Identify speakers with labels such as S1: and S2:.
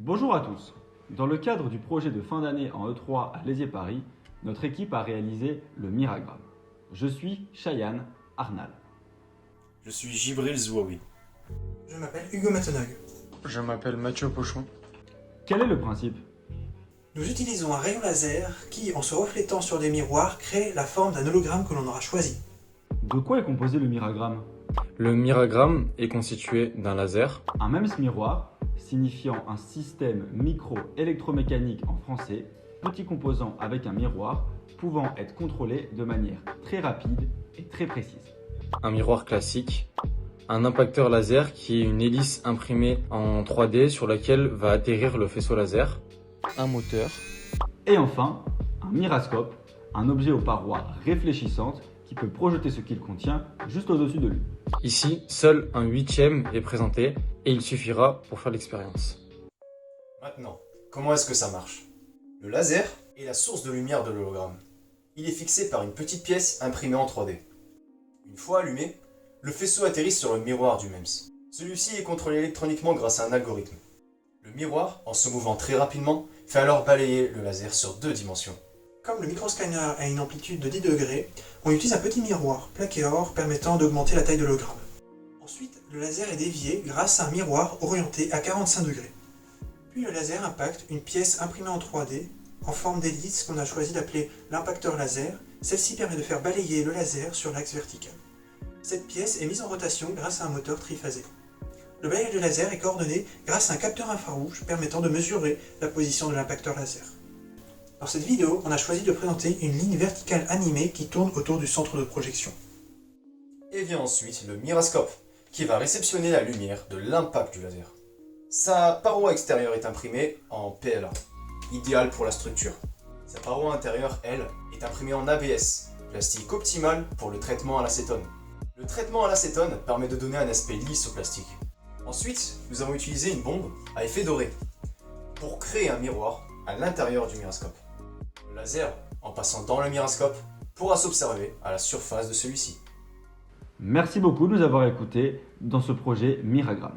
S1: Bonjour à tous. Dans le cadre du projet de fin d'année en E3 à Lézier Paris, notre équipe a réalisé le Miragramme. Je suis Cheyenne Arnal.
S2: Je suis Gibril Zouaoui.
S3: Je m'appelle Hugo Matonog.
S4: Je m'appelle Mathieu Pochon.
S1: Quel est le principe?
S3: Nous utilisons un rayon laser qui, en se reflétant sur des miroirs, crée la forme d'un hologramme que l'on aura choisi.
S1: De quoi est composé le Miragramme?
S4: Le Miragramme est constitué d'un laser,
S1: Un MEMS miroir, signifiant un système micro-électromécanique en français, petit composant avec un miroir pouvant être contrôlé de manière très rapide et très précise.
S4: un miroir classique, un impacteur laser qui est une hélice imprimée en 3D sur laquelle va atterrir le faisceau laser, un moteur,
S1: Et enfin, un mirascope, un objet aux parois réfléchissantes qui peut projeter ce qu'il contient juste au-dessus de lui.
S4: Ici, seul un huitième est présenté et il suffira pour faire l'expérience.
S2: Maintenant, comment est-ce que ça marche? Le laser est la source de lumière de l'hologramme. Il est fixé par une petite pièce imprimée en 3D. Une fois allumé, le faisceau atterrit sur le miroir du MEMS. Celui-ci est contrôlé électroniquement grâce à un algorithme. Le miroir, en se mouvant très rapidement, fait alors balayer le laser sur 2 dimensions.
S3: Comme le microscanner a une amplitude de 10 degrés, on utilise un petit miroir plaqué or permettant d'augmenter la taille de l'hologramme. Ensuite, le laser est dévié grâce à un miroir orienté à 45 degrés. Puis le laser impacte une pièce imprimée en 3D en forme d'hélice qu'on a choisi d'appeler l'impacteur laser. Celle-ci permet de faire balayer le laser sur l'axe vertical. Cette pièce est mise en rotation grâce à un moteur triphasé. Le balayage de laser est coordonné grâce à un capteur infrarouge permettant de mesurer la position de l'impacteur laser. Dans cette vidéo, on a choisi de présenter une ligne verticale animée qui tourne autour du centre de projection.
S2: Et vient ensuite le mirascope, qui va réceptionner la lumière de l'impact du laser. Sa paroi extérieure est imprimée en PLA, idéal pour la structure. Sa paroi intérieure, elle, est imprimée en ABS, plastique optimal pour le traitement à l'acétone. Le traitement à l'acétone permet de donner un aspect lisse au plastique. Ensuite, nous avons utilisé une bombe à effet doré pour créer un miroir à l'intérieur du mirascope. Le laser, en passant dans le mirascope, pourra s'observer à la surface de celui-ci.
S1: Merci beaucoup de nous avoir écoutés dans ce projet Miragramme.